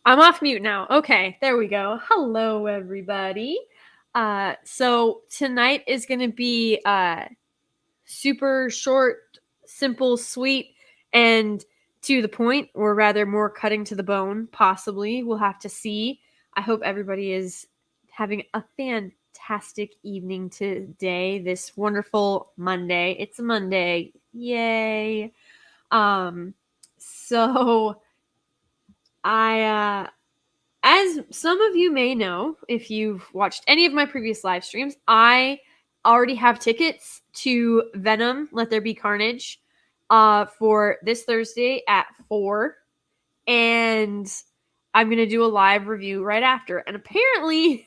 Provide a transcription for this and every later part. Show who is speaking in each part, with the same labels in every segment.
Speaker 1: I'm off mute now. Okay, there we go. Hello, everybody. So tonight is going to be super short, simple, sweet, and to the point, or rather more cutting to the bone, possibly. We'll have to see. I hope everybody is having a fantastic evening today, this wonderful Monday. It's a Monday. Yay. So as some of you may know, if you've watched any of my previous live streams, I already have tickets to Venom, Let There Be Carnage, for this Thursday at 4. And I'm going to do a live review right after. And apparently,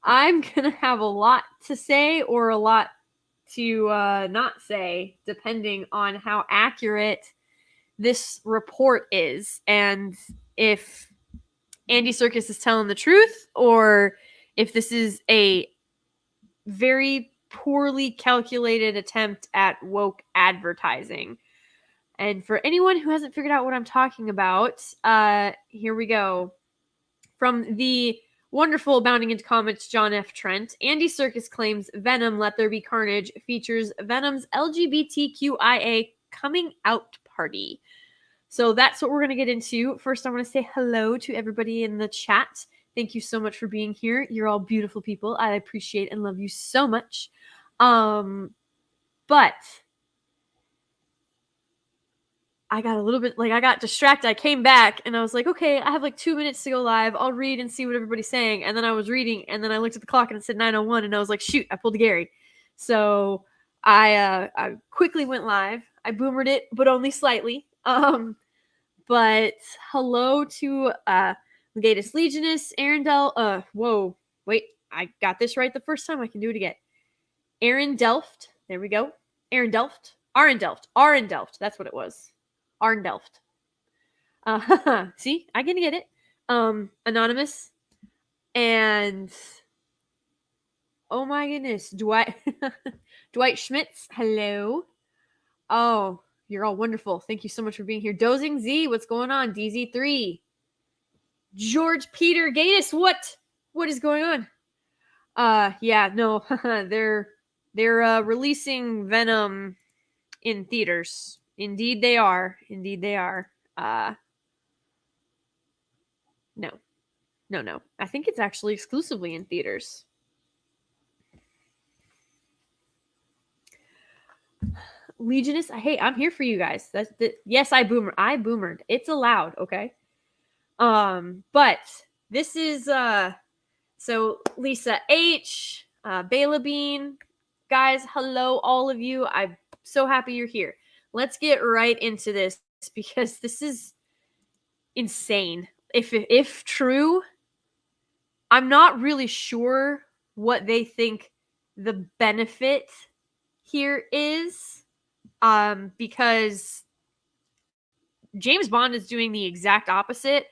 Speaker 1: I'm going to have a lot to say or a lot to not say, depending on how accurate this report is. And if Andy Serkis is telling the truth, or if this is a very poorly calculated attempt at woke advertising. And for anyone who hasn't figured out what I'm talking about, here we go. From the wonderful Bounding into Comics John F. Trent, Andy Serkis claims Venom Let There Be Carnage features Venom's LGBTQIA coming out party. So that's what we're going to get into. First, I want to say hello to everybody in the chat. Thank you so much for being here. You're all beautiful people. I appreciate and love you so much. But I got a little bit, I got distracted. I came back and I was like, okay, I have 2 minutes to go live. I'll read and see what everybody's saying. And then I was reading and then I looked at the clock and it said 9:01 and I was like, shoot, I pulled a Gary. So I quickly went live. I boomered it, but only slightly. But hello to Legatus Legionist, whoa, wait, I got this right the first time. I can do it again. Aaron Delft, there we go. Aaron Delft, Aaron Delft, that's what it was. Aaron Delft. See, I can get it. Anonymous, and oh my goodness, Dwight Schmitz, hello. Oh, you're all wonderful. Thank you so much for being here. Dozing Z, what's going on? DZ3. George Peter Gatus, what is going on? Yeah, no, they're releasing Venom in theaters. Indeed they are. No. I think it's actually exclusively in theaters. Legionist, hey, I'm here for you guys. Yes, I boomered. It's allowed, okay? But this is so Lisa H, Bela Bean, guys, hello all of you. I'm so happy you're here. Let's get right into this because this is insane. If true, I'm not really sure what they think the benefit here is. Because James Bond is doing the exact opposite.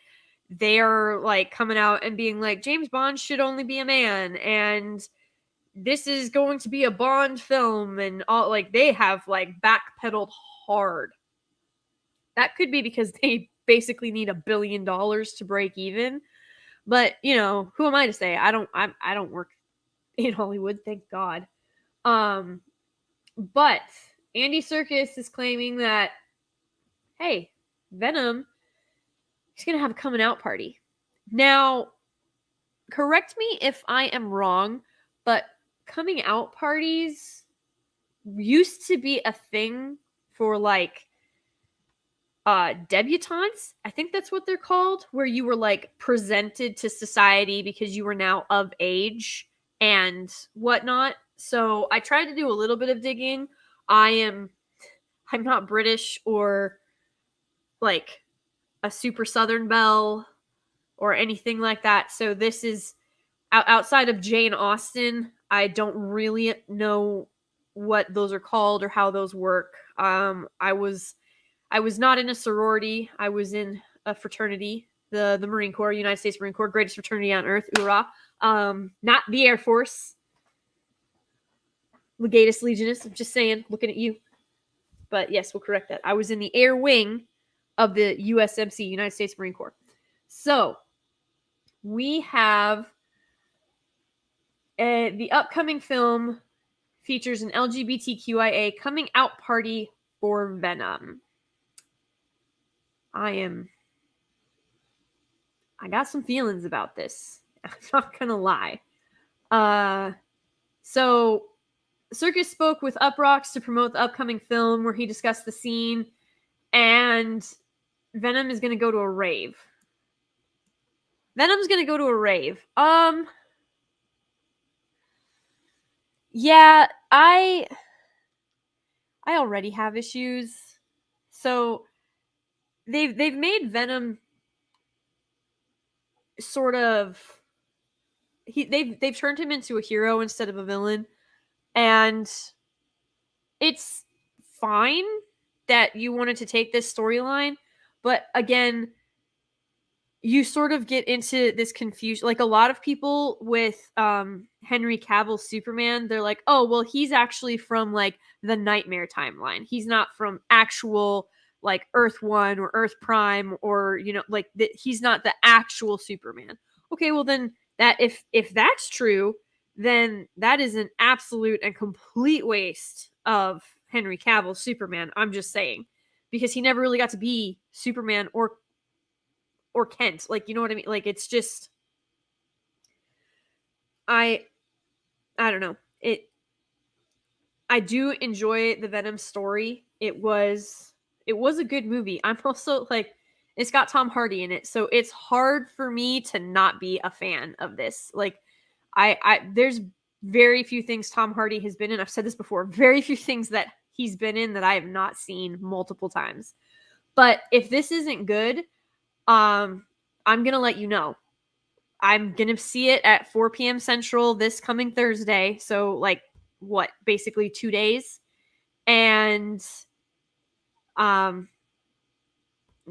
Speaker 1: They're coming out and being like, James Bond should only be a man, and this is going to be a Bond film, and all they have backpedaled hard. That could be because they basically need $1 billion to break even. But who am I to say? I don't work in Hollywood, thank God. But Andy Serkis is claiming that, hey, Venom, he's going to have a coming out party. Now, correct me if I am wrong, but coming out parties used to be a thing for debutantes. I think that's what they're called, where you were presented to society because you were now of age and whatnot. So I tried to do a little bit of digging. I'm not British or a super Southern belle or anything like that. So this is outside of Jane Austen. I don't really know what those are called or how those work. I was not in a sorority. I was in a fraternity, the Marine Corps, United States Marine Corps, greatest fraternity on earth. Hoorah. Not the Air Force. Legatus Legionist, I'm just saying, looking at you. But yes, we'll correct that. I was in the air wing of the USMC, United States Marine Corps. So we have the upcoming film features an LGBTQIA coming out party for Venom. I got some feelings about this. I'm not gonna lie. So Serkis spoke with Uproxx to promote the upcoming film, where he discussed the scene, and Venom is gonna go to a rave. Venom's gonna go to a rave. Yeah, I already have issues. So they've made Venom sort of they've turned him into a hero instead of a villain, and it's fine that you wanted to take this storyline, but again, you sort of get into this confusion. Like, a lot of people with Henry Cavill's Superman, they're like, oh, well, he's actually from like the Nightmare timeline. He's not from actual like Earth 1 or Earth Prime, or like he's not the actual Superman. Okay, well then that if that's true, then that is an absolute and complete waste of Henry Cavill's Superman. I'm just saying, because he never really got to be Superman or Kent. Like, you know what I mean? Like, it's just, I don't know. I do enjoy the Venom story. It was a good movie. I'm also like, it's got Tom Hardy in it, so it's hard for me to not be a fan of this. Like, there's very few things Tom Hardy has been in. I've said this before. Very few things that he's been in that I have not seen multiple times. But if this isn't good, I'm gonna let you know. I'm gonna see it at 4 p.m. Central this coming Thursday. So, like, what, basically 2 days. And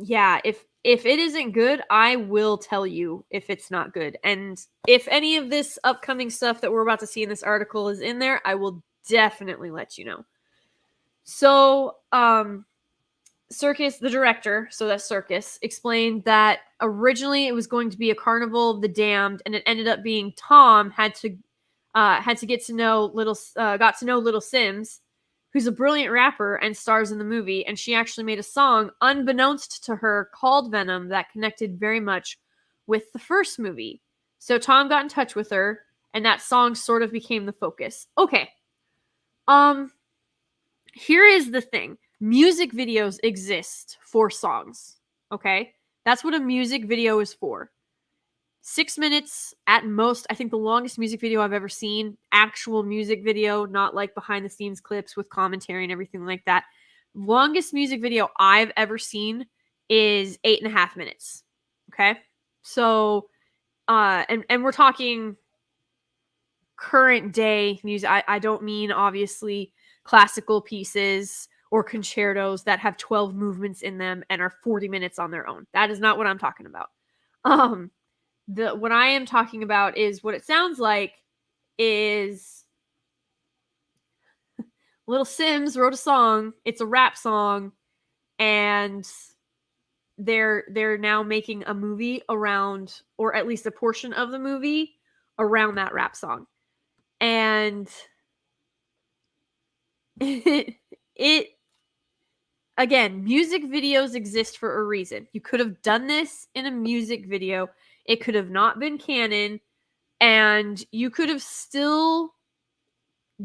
Speaker 1: yeah, if it isn't good, I will tell you if it's not good. And if any of this upcoming stuff that we're about to see in this article is in there, I will definitely let you know. So, Serkis, the director, so that's Serkis, explained that originally it was going to be a Carnival of the Damned, and it ended up being Tom got to know Little Sims, who's a brilliant rapper and stars in the movie, and she actually made a song unbeknownst to her called Venom that connected very much with the first movie. So Tom got in touch with her, and that song sort of became the focus. Okay. Here is the thing. Music videos exist for songs, okay? That's what a music video is for. 6 minutes at most. I think the longest music video I've ever seen, actual music video, not like behind the scenes clips with commentary and everything like that. Longest music video I've ever seen is 8.5 minutes, okay? So, and we're talking current day music. I don't mean, obviously, classical pieces or concertos that have 12 movements in them and are 40 minutes on their own. That is not what I'm talking about. What I am talking about is what it sounds like is Little Sims wrote a song. It's a rap song, and they're now making a movie around, or at least a portion of the movie around that rap song. And again, music videos exist for a reason. You could have done this in a music video. It could have not been canon, and you could have still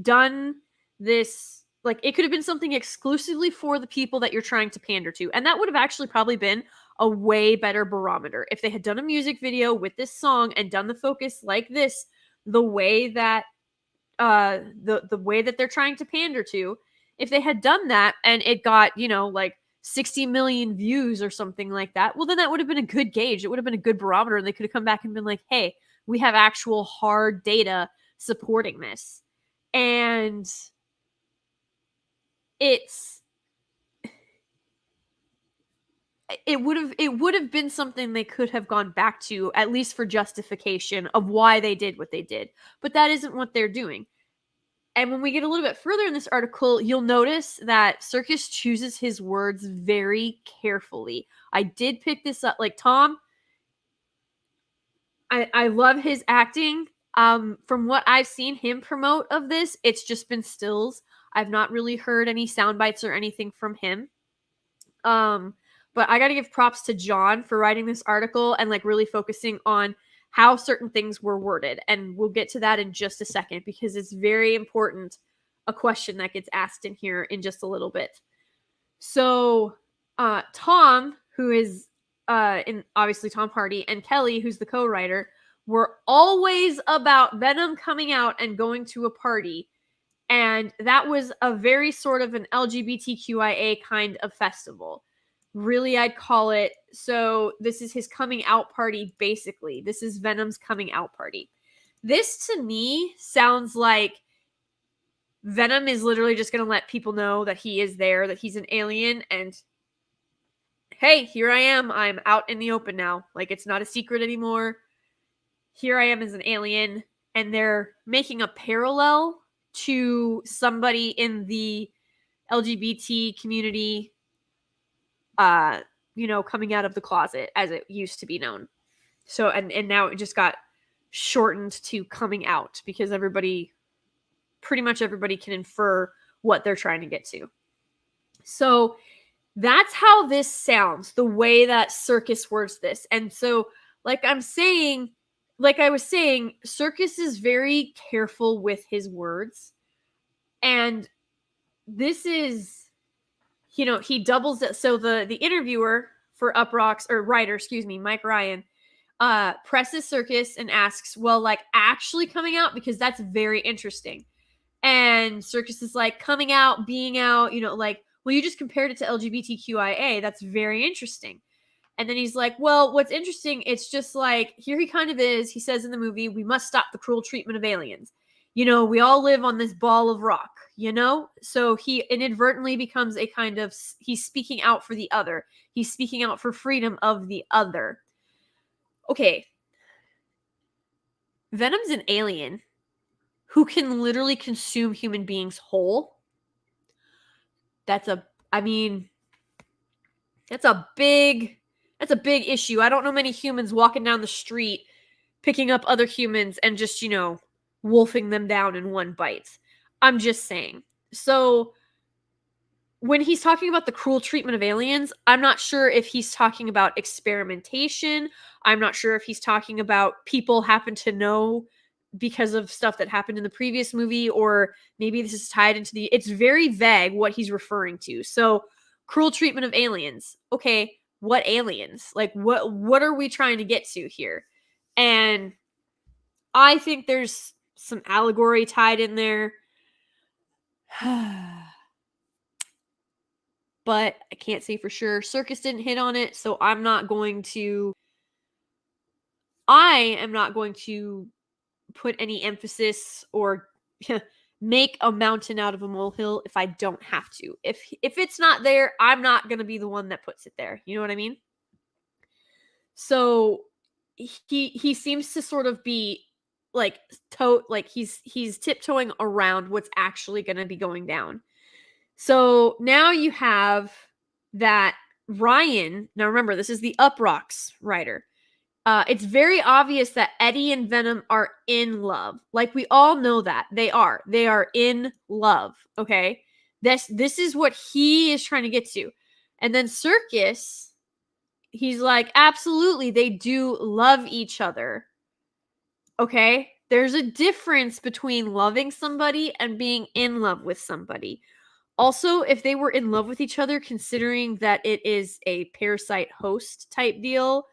Speaker 1: done this. Like, it could have been something exclusively for the people that you're trying to pander to. And that would have actually probably been a way better barometer. If they had done a music video with this song and done the focus like this, the way that the way that they're trying to pander to, if they had done that and it got, like 60 million views or something like that, well, then that would have been a good gauge. It would have been a good barometer, and they could have come back and been like, hey, we have actual hard data supporting this. And it would have been something they could have gone back to, at least for justification of why they did what they did. But that isn't what they're doing. And when we get a little bit further in this article, you'll notice that Serkis chooses his words very carefully. I did pick this up. Like, Tom, I love his acting. From what I've seen him promote of this, it's just been stills. I've not really heard any sound bites or anything from him. But I got to give props to John for writing this article and like really focusing on how certain things were worded. And we'll get to that in just a second because it's very important, a question that gets asked in here in just a little bit. So, Tom, who is in obviously Tom Hardy, and Kelly, who's the co-writer, were always about Venom coming out and going to a party. And that was a very sort of an LGBTQIA kind of festival. Really, I'd call it. So this is his coming out party, basically. This is Venom's coming out party. This, to me, sounds like Venom is literally just going to let people know that he is there, that he's an alien, and hey, here I am. I'm out in the open now. Like, it's not a secret anymore. Here I am as an alien, and they're making a parallel to somebody in the LGBT community, coming out of the closet, as it used to be known. So, and now it just got shortened to coming out because pretty much everybody can infer what they're trying to get to. So that's how this sounds, the way that Serkis words this. And so, like I was saying, Serkis is very careful with his words. And this is, he doubles it. So the interviewer for Uproxx, or writer, Mike Ryan, presses Serkis and asks, well, like, actually coming out? Because that's very interesting. And Serkis is like, coming out, being out, well, you just compared it to LGBTQIA. That's very interesting. And then he's like, well, what's interesting, it's just like, here he kind of is. He says in the movie, we must stop the cruel treatment of aliens. We all live on this ball of rock, So he inadvertently becomes a kind of, he's speaking out for the other. He's speaking out for freedom of the other. Okay. Venom's an alien who can literally consume human beings whole. That's a big issue. I don't know many humans walking down the street, picking up other humans and just, wolfing them down in one bite. I'm just saying. So when he's talking about the cruel treatment of aliens, I'm not sure if he's talking about experimentation. I'm not sure if he's talking about people happen to know because of stuff that happened in the previous movie, or maybe this is tied into it's very vague what he's referring to. So cruel treatment of aliens. Okay, what aliens? Like, what are we trying to get to here? And I think there's some allegory tied in there. But I can't say for sure. Serkis didn't hit on it, so I am not going to put any emphasis or make a mountain out of a molehill if I don't have to. If it's not there, I'm not going to be the one that puts it there. You know what I mean? So he seems to sort of be like he's tiptoeing around what's actually going to be going down. So now you have that Ryan. Now remember, this is the Uproxx writer. It's very obvious that Eddie and Venom are in love. Like, we all know that. They are. They are in love, okay? This is what he is trying to get to. And then Serkis, he's like, absolutely, they do love each other. Okay? There's a difference between loving somebody and being in love with somebody. Also, if they were in love with each other, considering that it is a parasite host type deal,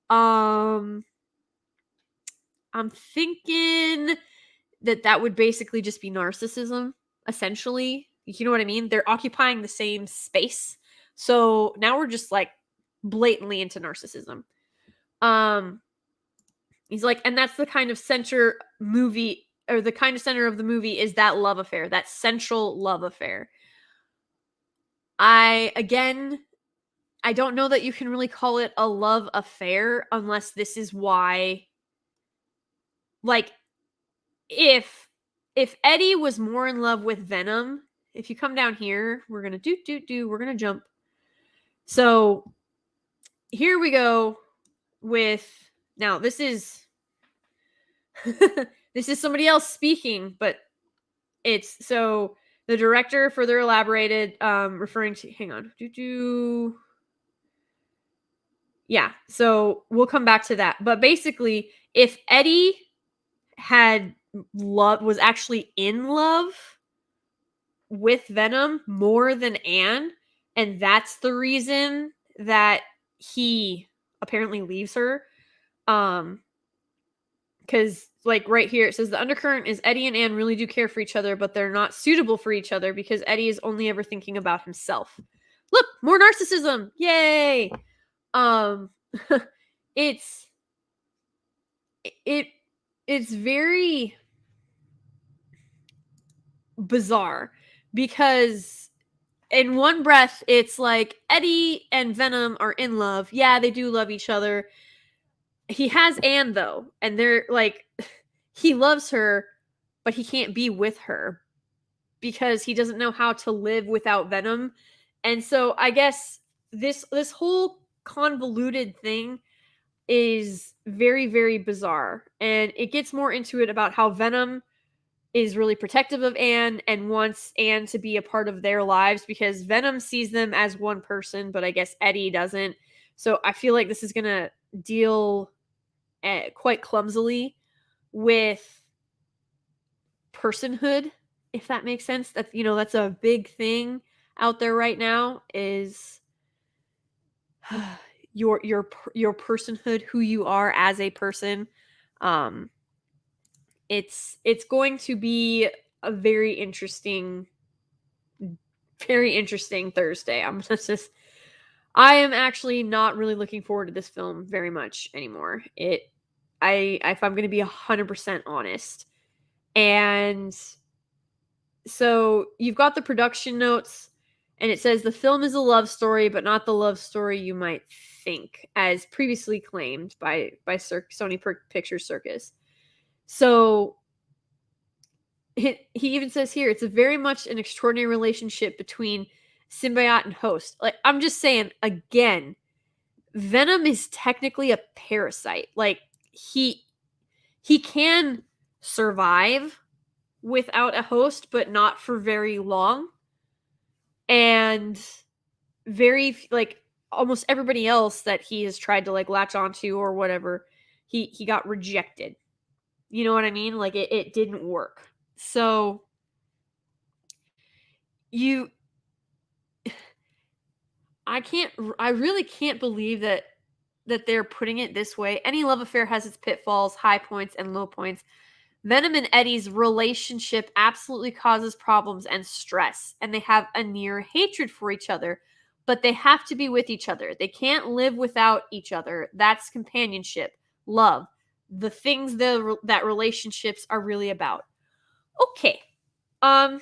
Speaker 1: I'm thinking that would basically just be narcissism, essentially. You know what I mean? They're occupying the same space. So now we're just like blatantly into narcissism. He's like, and that's the kind of center movie, or the kind of center of the movie is that love affair, that central love affair. I don't know that you can really call it a love affair unless this is why, like, if Eddie was more in love with Venom, if you come down here, we're going to we're going to jump. So here we go with, now this is This is somebody else speaking, but it's so the director further elaborated, referring to, hang on, yeah, so we'll come back to that. But basically, if Eddie had was actually in love with Venom more than Anne, and that's the reason that he apparently leaves her. Because like right here it says the undercurrent is Eddie and Anne really do care for each other, but they're not suitable for each other because Eddie is only ever thinking about himself. Look, more narcissism. Yay. Um it's it it's very bizarre because in one breath it's like Eddie and Venom are in love. Yeah, they do love each other. He has Anne though, and they're like he loves her, but he can't be with her because he doesn't know how to live without Venom. And so I guess this whole convoluted thing is very, very bizarre. And it gets more into it about how Venom is really protective of Anne and wants Anne to be a part of their lives because Venom sees them as one person, but I guess Eddie doesn't. So I feel like this is going to deal quite clumsily with personhood, if that makes sense. That, you know, that's a big thing out there right now, is your personhood, who you are as a person. It's going to be a very interesting Thursday. I am actually not really looking forward to this film very much anymore. If I'm going to be 100% honest. And so you've got the production notes, and it says the film is a love story, but not the love story you might think, as previously claimed by Sony Pictures Circus. So he even says here, it's a very much an extraordinary relationship between symbiote and host. Like, I'm just saying, again, Venom is technically a parasite. Like, he can survive without a host, but not for very long. And very, like, almost everybody else that he has tried to, like, latch onto or whatever, he got rejected. You know what I mean? Like, it didn't work. So I really can't believe that they're putting it this way. Any love affair has its pitfalls, high points, and low points. Venom and Eddie's relationship absolutely causes problems and stress, and they have a near hatred for each other, but they have to be with each other. They can't live without each other. That's companionship, love, the things that relationships are really about. Okay. I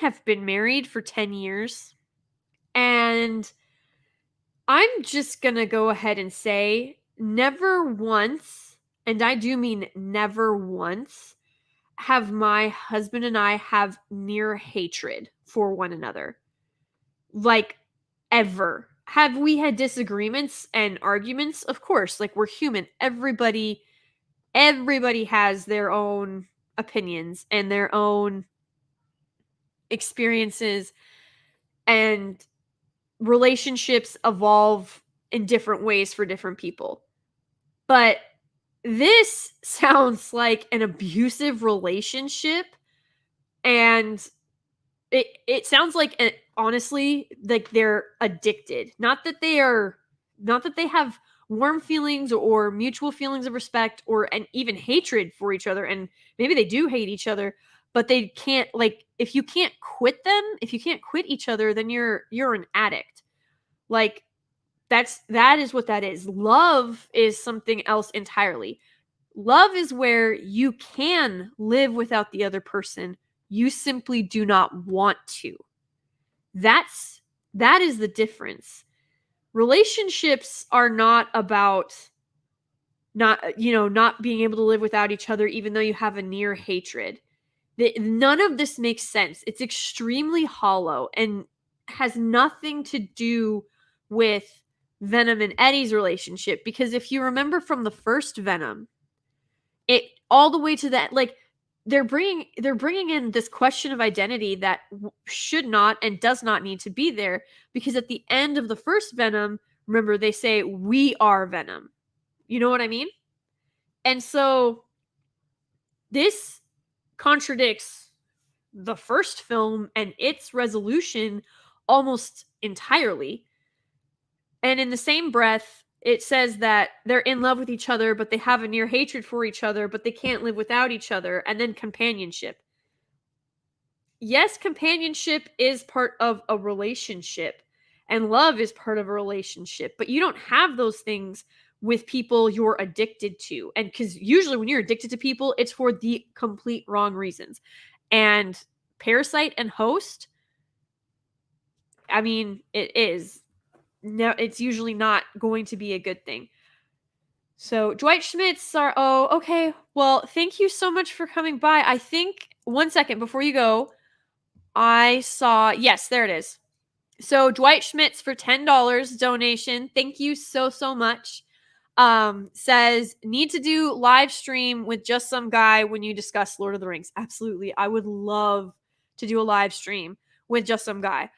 Speaker 1: have been married for 10 years, and I'm just going to go ahead and say never once, and I do mean never once, have my husband and I have near hatred for one another. Like, ever. Have we had disagreements and arguments? Of course, like, we're human. Everybody has their own opinions and their own experiences, and relationships evolve in different ways for different people. But this sounds like an abusive relationship, and it sounds like, honestly, like they're addicted. Not that they have warm feelings or mutual feelings of respect and even hatred for each other, and maybe they do hate each other, but they can't, like, if you can't quit each other, then you're an addict. Like, that is what that is. Love is something else entirely. Love is where you can live without the other person. You simply do not want to. That is the difference. Relationships are not about not being able to live without each other, even though you have a near hatred. None of this makes sense. It's extremely hollow and has nothing to do with Venom and Eddie's relationship, because if you remember from the first Venom, all the way to that, like, they're bringing in this question of identity that should not and does not need to be there, because at the end of the first Venom, remember, they say, "We are Venom." You know what I mean? And so this contradicts the first film and its resolution almost entirely. And in the same breath, it says that they're in love with each other, but they have a near hatred for each other, but they can't live without each other. And then companionship. Yes, companionship is part of a relationship, and love is part of a relationship, but you don't have those things with people you're addicted to. And because usually when you're addicted to people, it's for the complete wrong reasons. And Parasite and Host, I mean, it is. No, it's usually not going to be a good thing. So Dwight Schmitz are, oh, okay. Well, thank you so much for coming by. I think, one second before you go, I saw, yes, there it is. So Dwight Schmitz for $10 donation. Thank you so, so much. Says, need to do live stream with just some guy when you discuss Lord of the Rings. Absolutely. I would love to do a live stream with just some guy.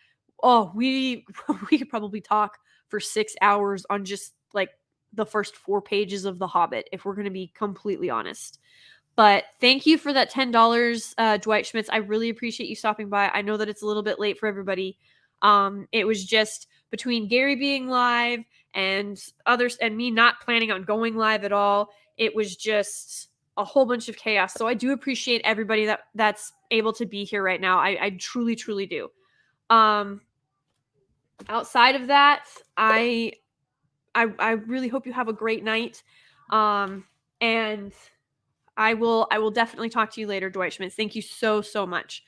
Speaker 1: Oh, we could probably talk for 6 hours on just like the first 4 pages of The Hobbit, if we're going to be completely honest. But thank you for that $10, Dwight Schmitz. I really appreciate you stopping by. I know that it's a little bit late for everybody. It was just between Gary being live and others and me not planning on going live at all. It was just a whole bunch of chaos. So I do appreciate everybody that's able to be here right now. I truly, truly do. Outside of that, I really hope you have a great night. And I will definitely talk to you later, Dwight Schmitz. Thank you so, so much.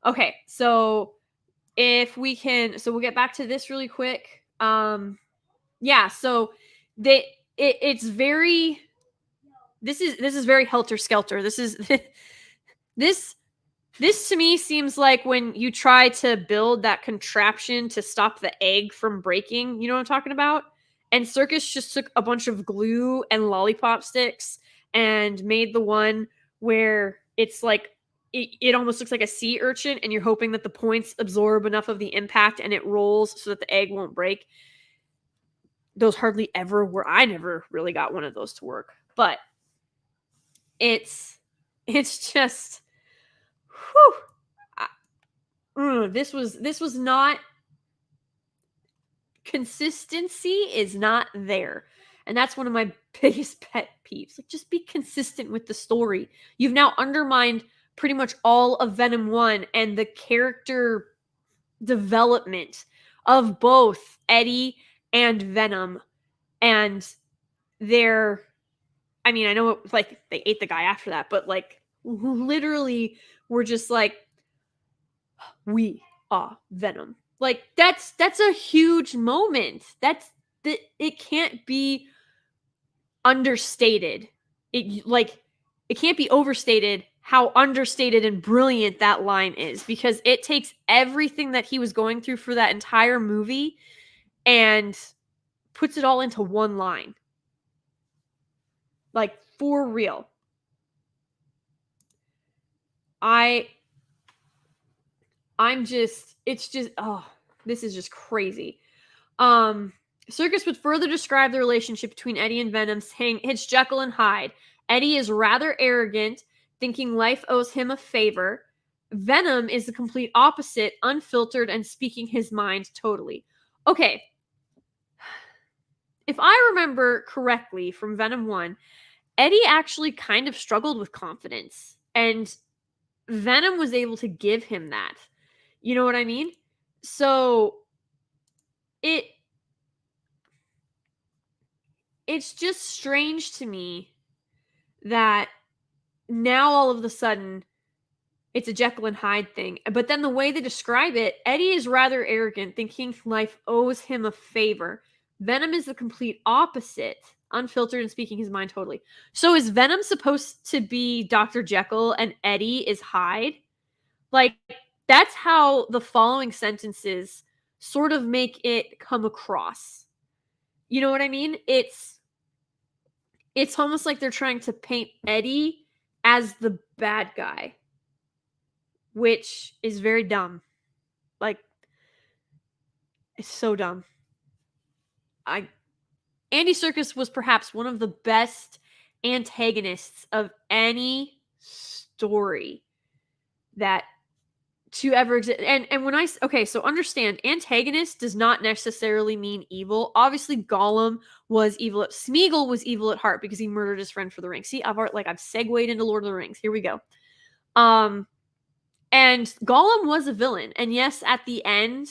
Speaker 1: Okay, so if we can, so we'll get back to this really quick. Yeah, so it's very, this is very helter skelter. This is this to me seems like when you try to build that contraption to stop the egg from breaking. You know what I'm talking about? And Circus just took a bunch of glue and lollipop sticks and made the one where it's like it almost looks like a sea urchin, and you're hoping that the points absorb enough of the impact and it rolls so that the egg won't break. Those hardly ever were. I never really got one of those to work, but it's just, whew. This was not, consistency is not there. And that's one of my biggest pet peeves. Like, just be consistent with the story. You've now undermined pretty much all of Venom 1 and the character development of both Eddie and Venom. And they're, I mean, I know it, like, they ate the guy after that, but like literally we're just like, we are Venom. Like, that's a huge moment. It can't be understated. It can't be overstated how understated and brilliant that line is, because it takes everything that he was going through for that entire movie and puts it all into one line. Like, for real. It's just, oh, this is just crazy. Circus would further describe the relationship between Eddie and Venom, saying it's Jekyll and Hyde. Eddie is rather arrogant, thinking life owes him a favor. Venom is the complete opposite, unfiltered and speaking his mind totally. Okay. If I remember correctly from Venom 1, Eddie actually kind of struggled with confidence, and Venom was able to give him that. You know what I mean? So it's just strange to me that now all of a sudden it's a Jekyll and Hyde thing. But then the way they describe it, Eddie is rather arrogant, thinking life owes him a favor. Venom is the complete opposite, unfiltered and speaking his mind totally. So is Venom supposed to be Dr. Jekyll and Eddie is Hyde? Like, that's how the following sentences sort of make it come across. You know what I mean? It's almost like they're trying to paint Eddie as the bad guy, which is very dumb. Like, it's so dumb. Andy Serkis was perhaps one of the best antagonists of any story that to ever exist. And when so understand, antagonist does not necessarily mean evil. Obviously, Gollum was evil. Smeagol was evil at heart because he murdered his friend for the ring. See, I've segued into Lord of the Rings. Here we go. And Gollum was a villain, and yes, at the end,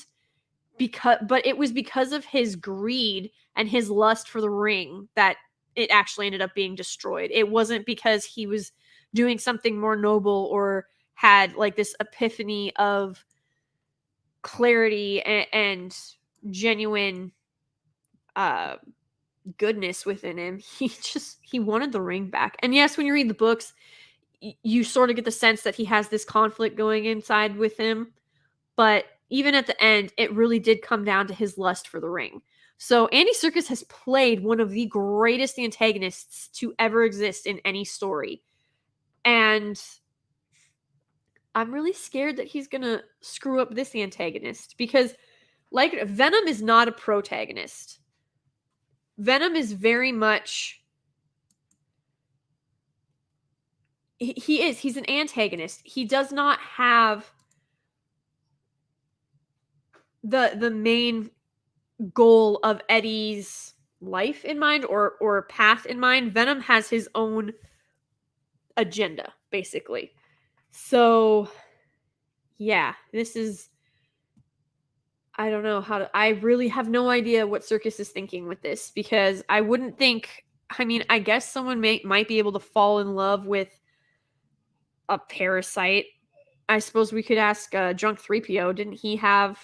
Speaker 1: but it was because of his greed and his lust for the ring that it actually ended up being destroyed. It wasn't because he was doing something more noble or had like this epiphany of clarity and genuine goodness within him. He wanted the ring back. And yes, when you read the books, you sort of get the sense that he has this conflict going inside with him, but even at the end, it really did come down to his lust for the ring. So Andy Serkis has played one of the greatest antagonists to ever exist in any story. And I'm really scared that he's going to screw up this antagonist because, like, Venom is not a protagonist. Venom is very much... He's an antagonist. He does not have the main goal of Eddie's life in mind or path in mind. Venom has his own agenda, basically. So, yeah, this is... I don't know how to... I really have no idea what Serkis is thinking with this, because I wouldn't think... I mean, I guess someone might be able to fall in love with a parasite. I suppose we could ask Drunk 3PO. Didn't he have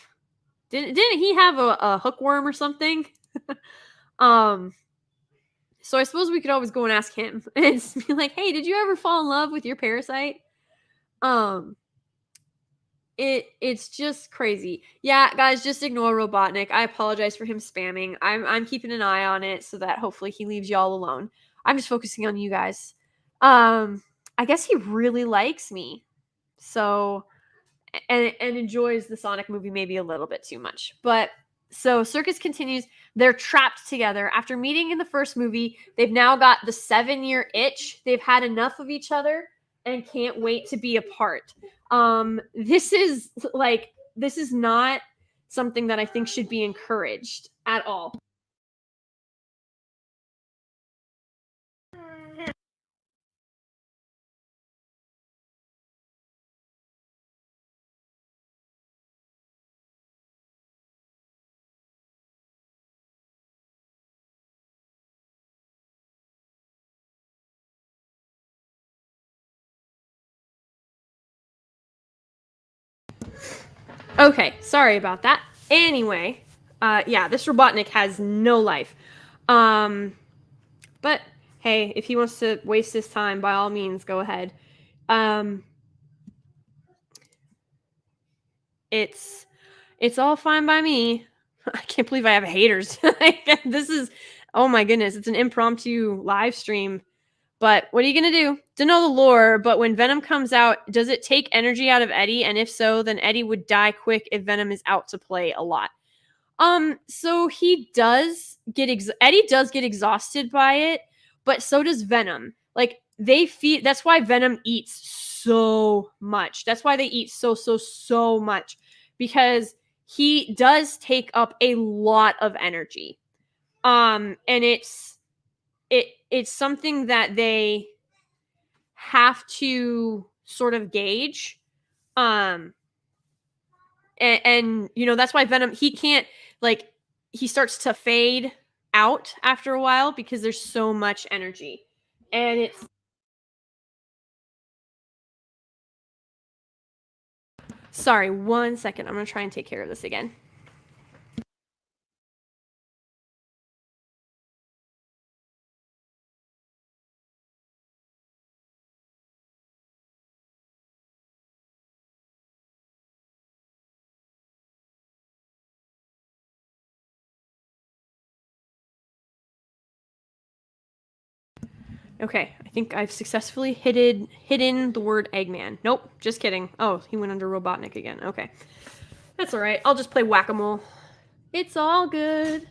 Speaker 1: a hookworm or something? So I suppose we could always go and ask him and be like, hey, did you ever fall in love with your parasite? It's just crazy. Yeah, guys, just ignore Robotnik. I apologize for him spamming. I'm keeping an eye on it so that hopefully he leaves y'all alone. I'm just focusing on you guys. I guess he really likes me. So and enjoys the Sonic movie maybe a little bit too much. But so Serkis continues. They're trapped together. After meeting in the first movie, they've now got the 7-year itch. They've had enough of each other and can't wait to be apart. This is not something that I think should be encouraged at all. Okay, sorry about that. Anyway, yeah, this Robotnik has no life. But hey, if he wants to waste his time, by all means, go ahead. It's all fine by me. I can't believe I have haters. This is, oh my goodness, it's an impromptu live stream. But what are you gonna do? To know the lore, but when Venom comes out, does it take energy out of Eddie? And if so, then Eddie would die quick if Venom is out to play a lot. So he does get Eddie does get exhausted by it, but so does Venom. Like, they feed... That's why Venom eats so much. That's why they eat so much, because he does take up a lot of energy. And it's something that they have to sort of gauge. And you know, that's why Venom, he can't, like, he starts to fade out after a while because there's so much energy. And it's... Sorry, 1 second. I'm going to try and take care of this again. Okay, I think I've successfully hidden the word Eggman. Nope, just kidding. Oh, he went under Robotnik again. Okay. That's all right. I'll just play whack-a-mole. It's all good.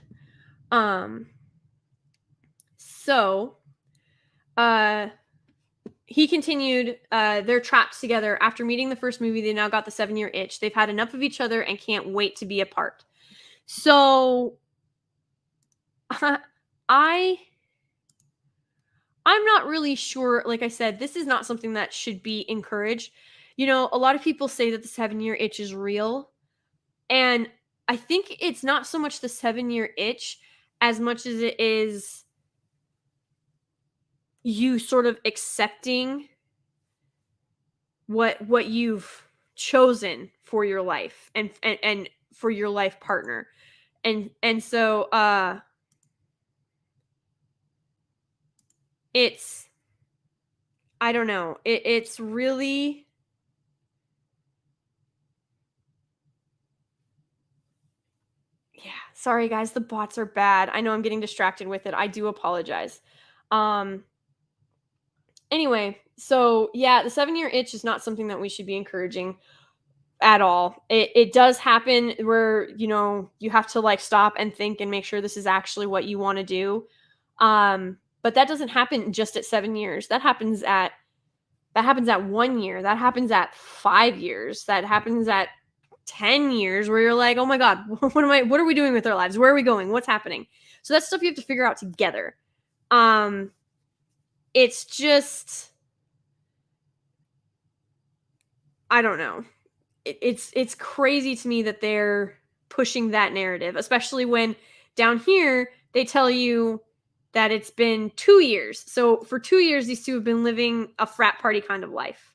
Speaker 1: So, he continued, they're trapped together. After meeting the first movie, they now got the 7-year itch. They've had enough of each other and can't wait to be apart. So, I'm not really sure. Like I said, this is not something that should be encouraged. You know, a lot of people say that the 7-year itch is real. And I think it's not so much the 7-year itch as much as it is you sort of accepting what you've chosen for your life and for your life partner. And so it's, I don't know. It's really, yeah, sorry guys, the bots are bad. I know I'm getting distracted with it. I do apologize. Anyway, so yeah, the 7-year itch is not something that we should be encouraging at all. It does happen where, you know, you have to like stop and think and make sure this is actually what you want to do. But that doesn't happen just at 7 years. That happens at 1 year. That happens at 5 years. That happens at 10 years where you're like, "Oh my god, what are we doing with our lives? Where are we going? What's happening?" So that's stuff you have to figure out together. It's just, I don't know. It's crazy to me that they're pushing that narrative, especially when down here they tell you that it's been 2 years. So for 2 years these two have been living a frat party kind of life.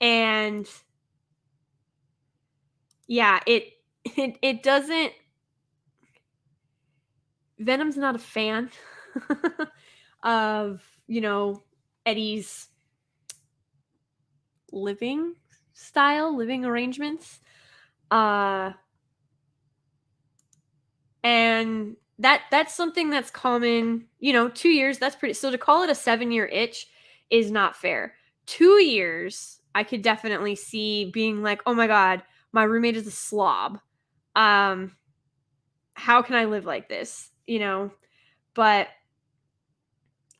Speaker 1: And yeah, it doesn't, Venom's not a fan of, you know, Eddie's living style, living arrangements. And that's something that's common. You know, 2 years, that's pretty, so to call it a 7-year itch is not fair. 2 years, I could definitely see being like, "Oh my god, my roommate is a slob. Um, how can I live like this?" You know? But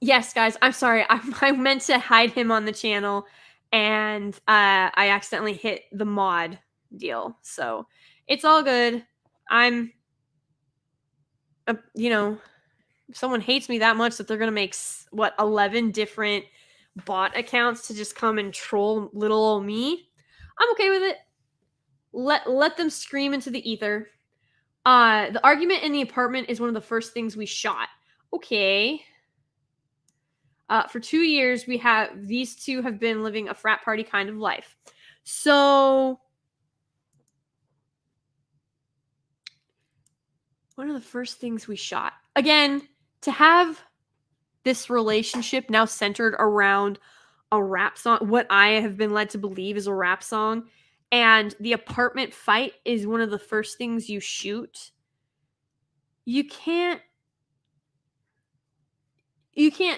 Speaker 1: yes, guys, I'm sorry. I meant to hide him on the channel, and I accidentally hit the mod deal. So it's all good. I'm, you know, if someone hates me that much that they're gonna make 11 different bot accounts to just come and troll little old me, I'm okay with it. Let them scream into the ether. The argument in the apartment is one of the first things we shot. Okay. For 2 years, these two have been living a frat party kind of life. So, one of the first things we shot. Again, to have this relationship now centered around a rap song, what I have been led to believe is a rap song, and the apartment fight is one of the first things you shoot. You can't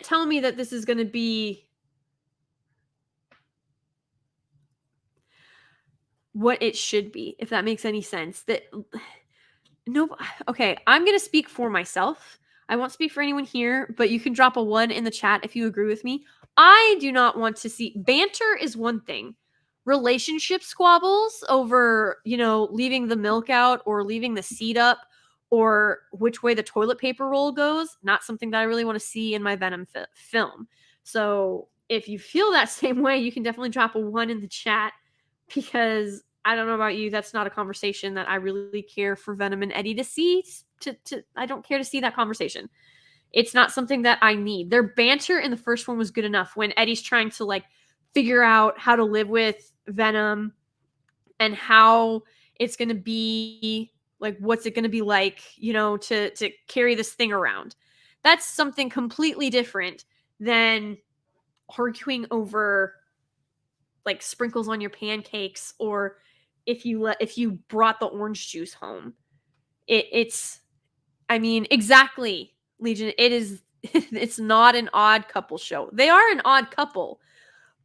Speaker 1: tell me that this is going to be what it should be, if that makes any sense. That no, okay, I'm going to speak for myself. I won't speak for anyone here, but you can drop a 1 in the chat if you agree with me. I do not want to see banter is one thing. Relationship squabbles over, you know, leaving the milk out or leaving the seat up or which way the toilet paper roll goes, not something that I really want to see in my Venom film. So, if you feel that same way, you can definitely drop a 1 in the chat, because I don't know about you, that's not a conversation that I really care for Venom and Eddie to see. I don't care to see that conversation. It's not something that I need. Their banter in the first one was good enough when Eddie's trying to like figure out how to live with Venom and how it's going to be, like, what's it going to be like, you know, to carry this thing around. That's something completely different than arguing over like sprinkles on your pancakes, or if you brought the orange juice home. It's, I mean, exactly. Legion, it's not an odd couple show. They are an odd couple,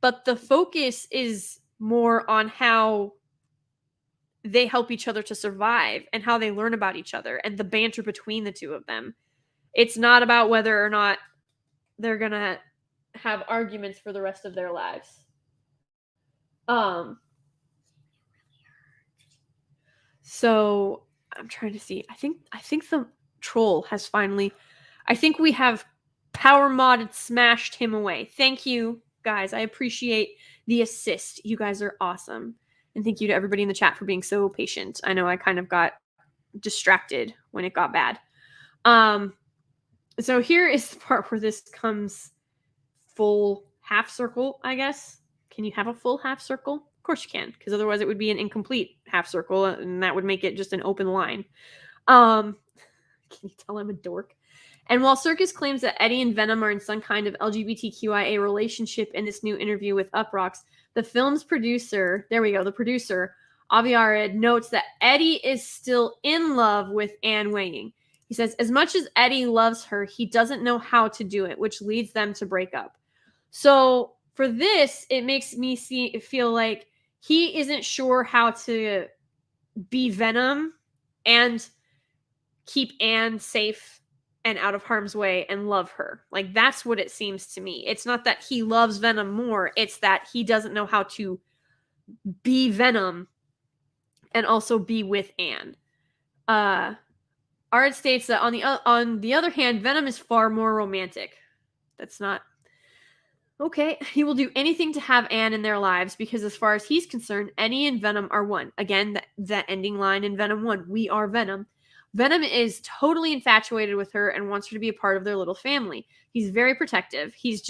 Speaker 1: but the focus is more on how they help each other to survive and how they learn about each other and the banter between the two of them. It's not about whether or not they're gonna have arguments for the rest of their lives. So I'm trying to see. I think the troll has finally. I think we have power modded smashed him away. Thank you, guys. I appreciate the assist. You guys are awesome. And thank you to everybody in the chat for being so patient. I know I kind of got distracted when it got bad. So here is the part where this comes full half circle, I guess. Can you have a full half circle? Of course you can, because otherwise it would be an incomplete half circle, and that would make it just an open line. Can you tell I'm a dork? And while Circus claims that Eddie and Venom are in some kind of LGBTQIA relationship in this new interview with Uproxx, the film's producer, the producer, Avi Arad, notes that Eddie is still in love with Anne Weying. He says, as much as Eddie loves her, he doesn't know how to do it, which leads them to break up. So for this, it makes me feel like he isn't sure how to be Venom and keep Anne safe and out of harm's way and love her. Like, that's what it seems to me. It's not that he loves Venom more. It's that he doesn't know how to be Venom and also be with Anne. Art states that on the other hand, Venom is far more romantic. That's not... Okay, he will do anything to have Anne in their lives because as far as he's concerned, Eddie and Venom are one. Again, that ending line in Venom 1, we are Venom. Venom is totally infatuated with her and wants her to be a part of their little family. He's very protective. He's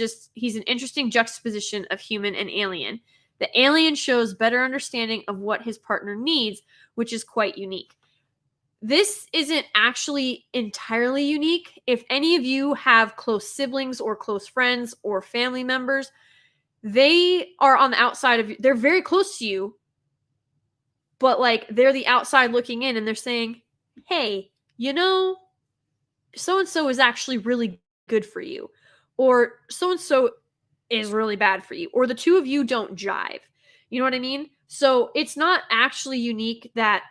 Speaker 1: an interesting juxtaposition of human and alien. The alien shows better understanding of what his partner needs, which is quite unique. This isn't actually entirely unique. If any of you have close siblings or close friends or family members, they are on the outside of you. They're very close to you, but like they're the outside looking in and they're saying, hey, so-and-so is actually really good for you. Or so-and-so is really bad for you. Or the two of you don't jive. You know what I mean? So it's not actually unique that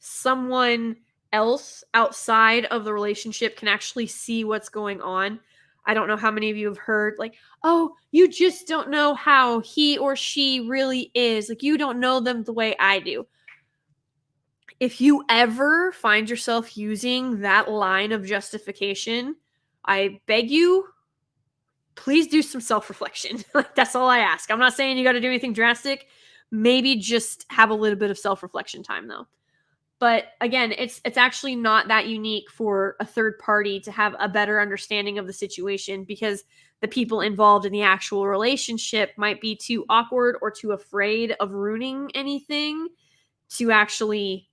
Speaker 1: someone else outside of the relationship can actually see what's going on. I don't know how many of you have heard like, oh, you just don't know how he or she really is. Like, you don't know them the way I do. If you ever find yourself using that line of justification, I beg you, please do some self-reflection. That's all I ask. I'm not saying you got to do anything drastic. Maybe just have a little bit of self-reflection time, though. But again, it's actually not that unique for a third party to have a better understanding of the situation because the people involved in the actual relationship might be too awkward or too afraid of ruining anything to actually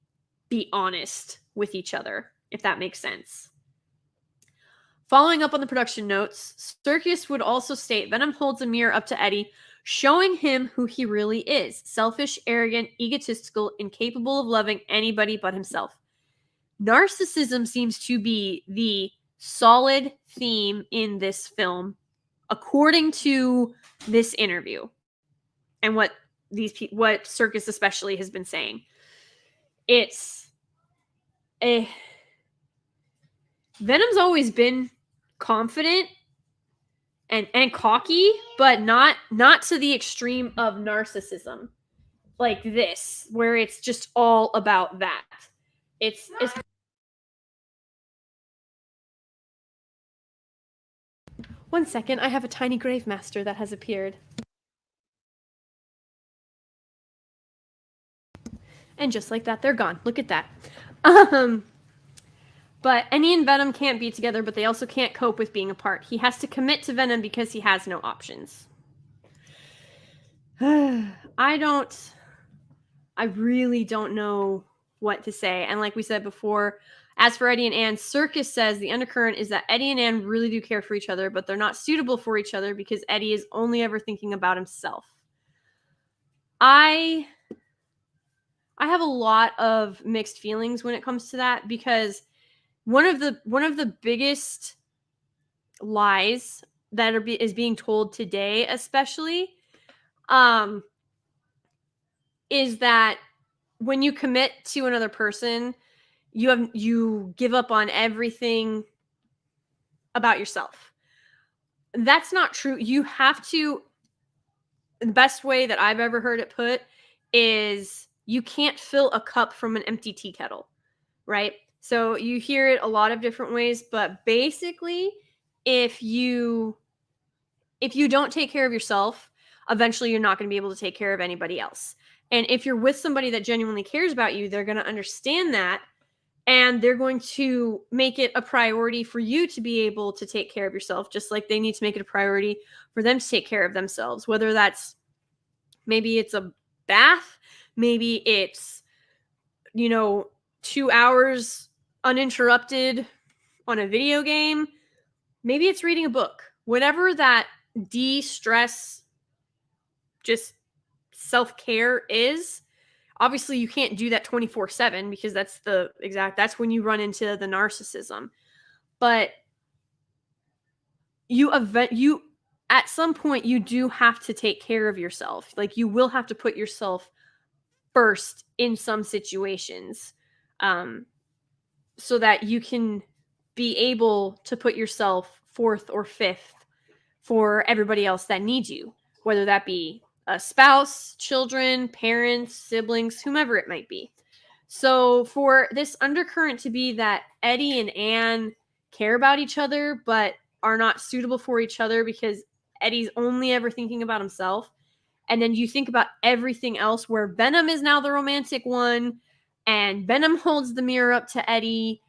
Speaker 1: be honest with each other, if that makes sense. Following up on the production notes, Serkis would also state Venom holds a mirror up to Eddie, showing him who he really is: selfish, arrogant, egotistical, incapable of loving anybody but himself. Narcissism seems to be the solid theme in this film, according to this interview and what Serkis especially has been saying. Venom's always been confident and cocky, but not to the extreme of narcissism like this, where it's just all about that. It's one second, I have a tiny grave master that has appeared. And just like that, they're gone. Look at that. But Eddie and Venom can't be together, but they also can't cope with being apart. He has to commit to Venom because he has no options. I really don't know what to say. And like we said before, as for Eddie and Anne, Serkis says the undercurrent is that Eddie and Anne really do care for each other, but they're not suitable for each other because Eddie is only ever thinking about himself. I have a lot of mixed feelings when it comes to that because one of the biggest lies that is being told today, especially, is that when you commit to another person, you give up on everything about yourself. That's not true. You have to. The best way that I've ever heard it put is you can't fill a cup from an empty tea kettle, right? So you hear it a lot of different ways, but basically, if you don't take care of yourself, eventually you're not going to be able to take care of anybody else. And if you're with somebody that genuinely cares about you, they're going to understand that, and they're going to make it a priority for you to be able to take care of yourself, just like they need to make it a priority for them to take care of themselves, whether that's maybe it's a bath, maybe it's 2 hours uninterrupted on a video game, maybe it's reading a book. Whatever that de-stress, just self-care is. Obviously you can't do that 24/7 because that's when you run into the narcissism. But you at some point you do have to take care of yourself. Like, you will have to put yourself first in some situations, so that you can be able to put yourself fourth or fifth for everybody else that needs you, whether that be a spouse, children, parents, siblings, whomever it might be. So for this undercurrent to be that Eddie and Anne care about each other but are not suitable for each other because Eddie's only ever thinking about himself, and then you think about everything else where Venom is now the romantic one, and Venom holds the mirror up to Eddie,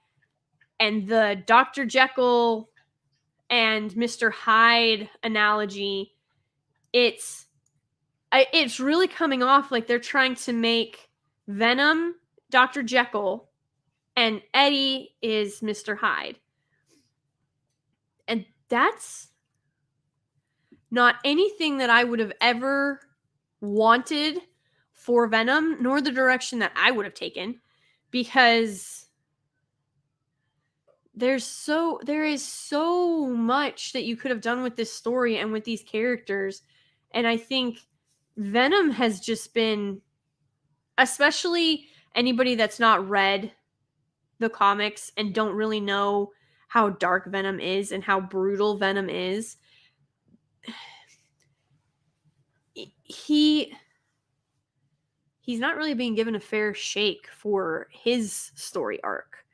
Speaker 1: and the Dr. Jekyll and Mr. Hyde analogy, it's really coming off like they're trying to make Venom Dr. Jekyll and Eddie is Mr. Hyde. And that's not anything that I would have ever wanted for Venom, nor the direction that I would have taken, because there is so much that you could have done with this story and with these characters. And I think Venom has just been, especially anybody that's not read the comics and don't really know how dark Venom is and how brutal Venom is, he's not really being given a fair shake for his story arc.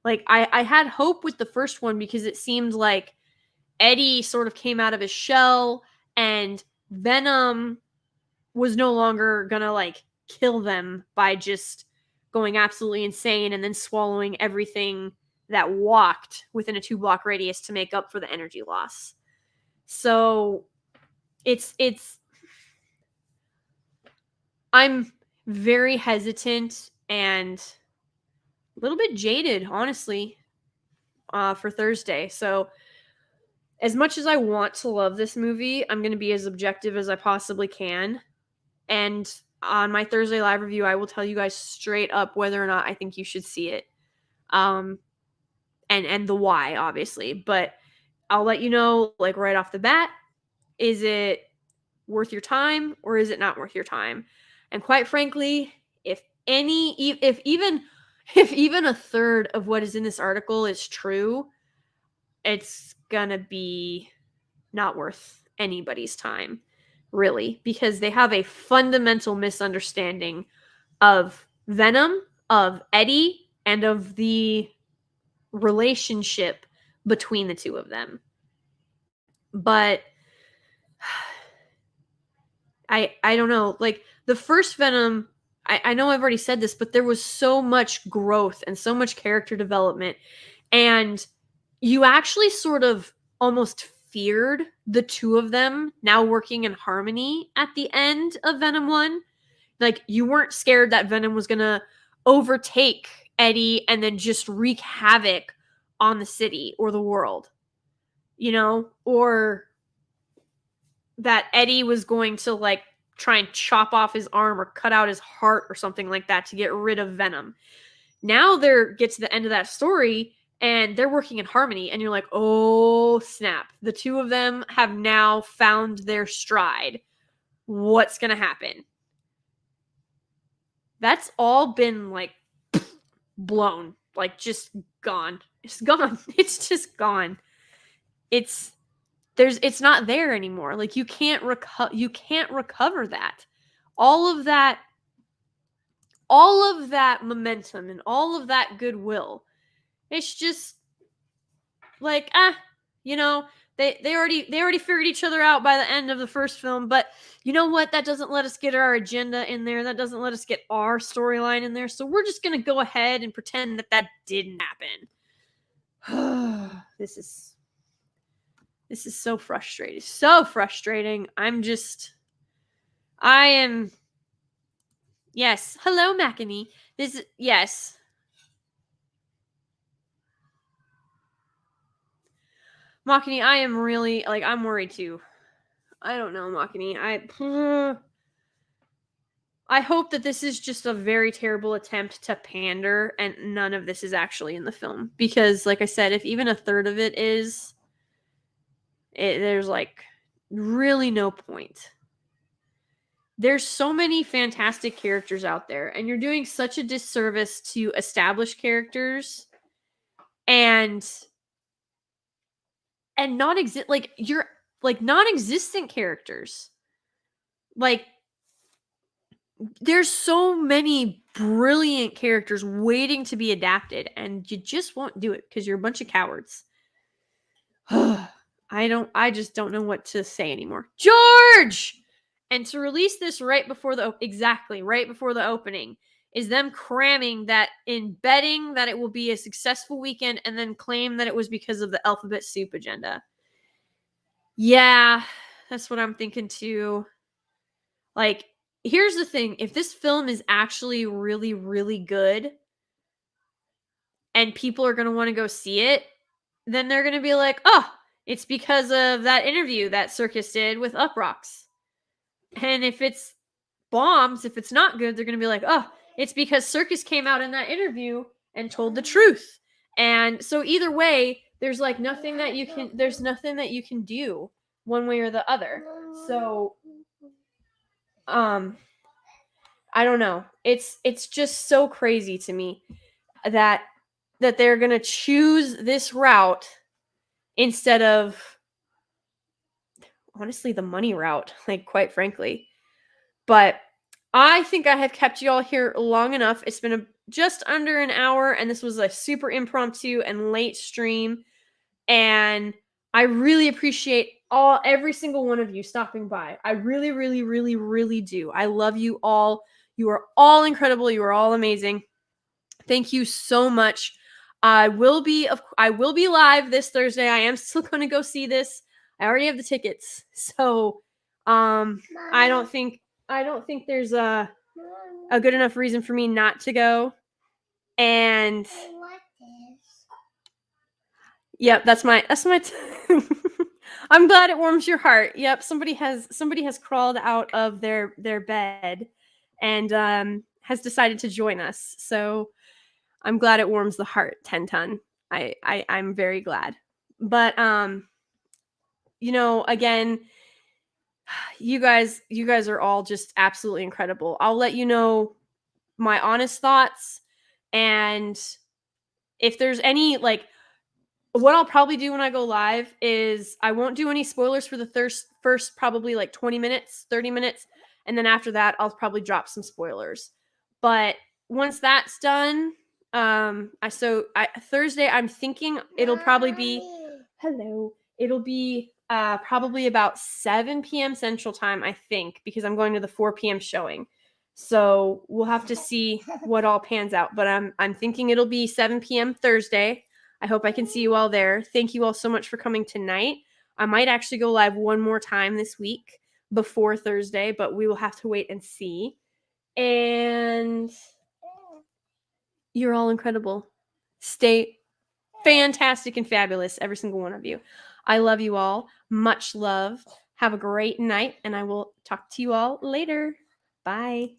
Speaker 1: Like, I had hope with the first one because it seemed like Eddie sort of came out of his shell and Venom was no longer gonna like kill them by just going absolutely insane and then swallowing everything that walked within a 2-block radius to make up for the energy loss. So it's I'm very hesitant and a little bit jaded, honestly, for Thursday. So as much as I want to love this movie, I'm going to be as objective as I possibly can. And on my Thursday live review, I will tell you guys straight up whether or not I think you should see it. And the why, obviously. But I'll let you know, like, right off the bat, is it worth your time or is it not worth your time? And quite frankly, if even a third of what is in this article is true, it's gonna be not worth anybody's time, really, because they have a fundamental misunderstanding of Venom, of Eddie, and of the relationship between the two of them. But I don't know, like, the first Venom, I know I've already said this, but there was so much growth and so much character development, and you actually sort of almost feared the two of them now working in harmony at the end of Venom 1. Like, you weren't scared that Venom was going to overtake Eddie and then just wreak havoc on the city or the world, or that Eddie was going to, like, try and chop off his arm or cut out his heart or something like that to get rid of Venom. Now they get to the end of that story and they're working in harmony, and you're like, oh snap, the two of them have now found their stride. What's gonna happen? That's all been like blown, like just gone. It's gone. It's just gone. It's not there anymore. Like you can't recover that. All of that momentum and all of that goodwill. It's just like, they already figured each other out by the end of the first film, but you know what? That doesn't let us get our agenda in there. That doesn't let us get our storyline in there. So we're just going to go ahead and pretend that didn't happen. This is so frustrating. So frustrating. Yes. Hello, Makini. Yes. Makini, I am really, like, I'm worried too. I don't know, Makini. I hope that this is just a very terrible attempt to pander and none of this is actually in the film. Because, like I said, if even a third of it is, there's, like, really no point. There's so many fantastic characters out there, and you're doing such a disservice to established characters and non-existent characters. Like, there's so many brilliant characters waiting to be adapted, and you just won't do it because you're a bunch of cowards. I just don't know what to say anymore. George! And to release this right before the opening is them cramming that in betting that it will be a successful weekend and then claim that it was because of the alphabet soup agenda. Yeah, that's what I'm thinking too. Like, here's the thing. If this film is actually really, really good and people are going to want to go see it, then they're going to be like, oh, it's because of that interview that Serkis did with Uproxx. And if it's bombs, if it's not good, they're going to be like, oh, it's because Serkis came out in that interview and told the truth. And so either way, there's like nothing that you can do one way or the other. So I don't know. It's just so crazy to me that they're going to choose this route instead of, honestly, the money route, like, quite frankly. But I think I have kept you all here long enough. It's been just under an hour, and this was a super impromptu and late stream. And I really appreciate every single one of you stopping by. I really, really, really, really do. I love you all. You are all incredible. You are all amazing. Thank you so much. I will be live this Thursday. I am still going to go see this. I already have the tickets. So, I don't think there's a good enough reason for me not to go. And yep, that's my I'm glad it warms your heart. Yep, somebody has crawled out of their bed and has decided to join us. So I'm glad it warms the heart, 10 ton. I'm very glad. But again, you guys are all just absolutely incredible. I'll let you know my honest thoughts, and if there's any, like, what I'll probably do when I go live is I won't do any spoilers for the first probably like 20 minutes, 30 minutes, and then after that I'll probably drop some spoilers. But once that's done, Thursday I'm thinking it'll probably be probably about 7 p.m. Central Time, I think, because I'm going to the 4 p.m. showing. So we'll have to see what all pans out. But I'm thinking it'll be 7 p.m. Thursday. I hope I can see you all there. Thank you all so much for coming tonight. I might actually go live one more time this week before Thursday, but we will have to wait and see. And you're all incredible. Stay fantastic and fabulous, every single one of you. I love you all. Much love. Have a great night, and I will talk to you all later. Bye.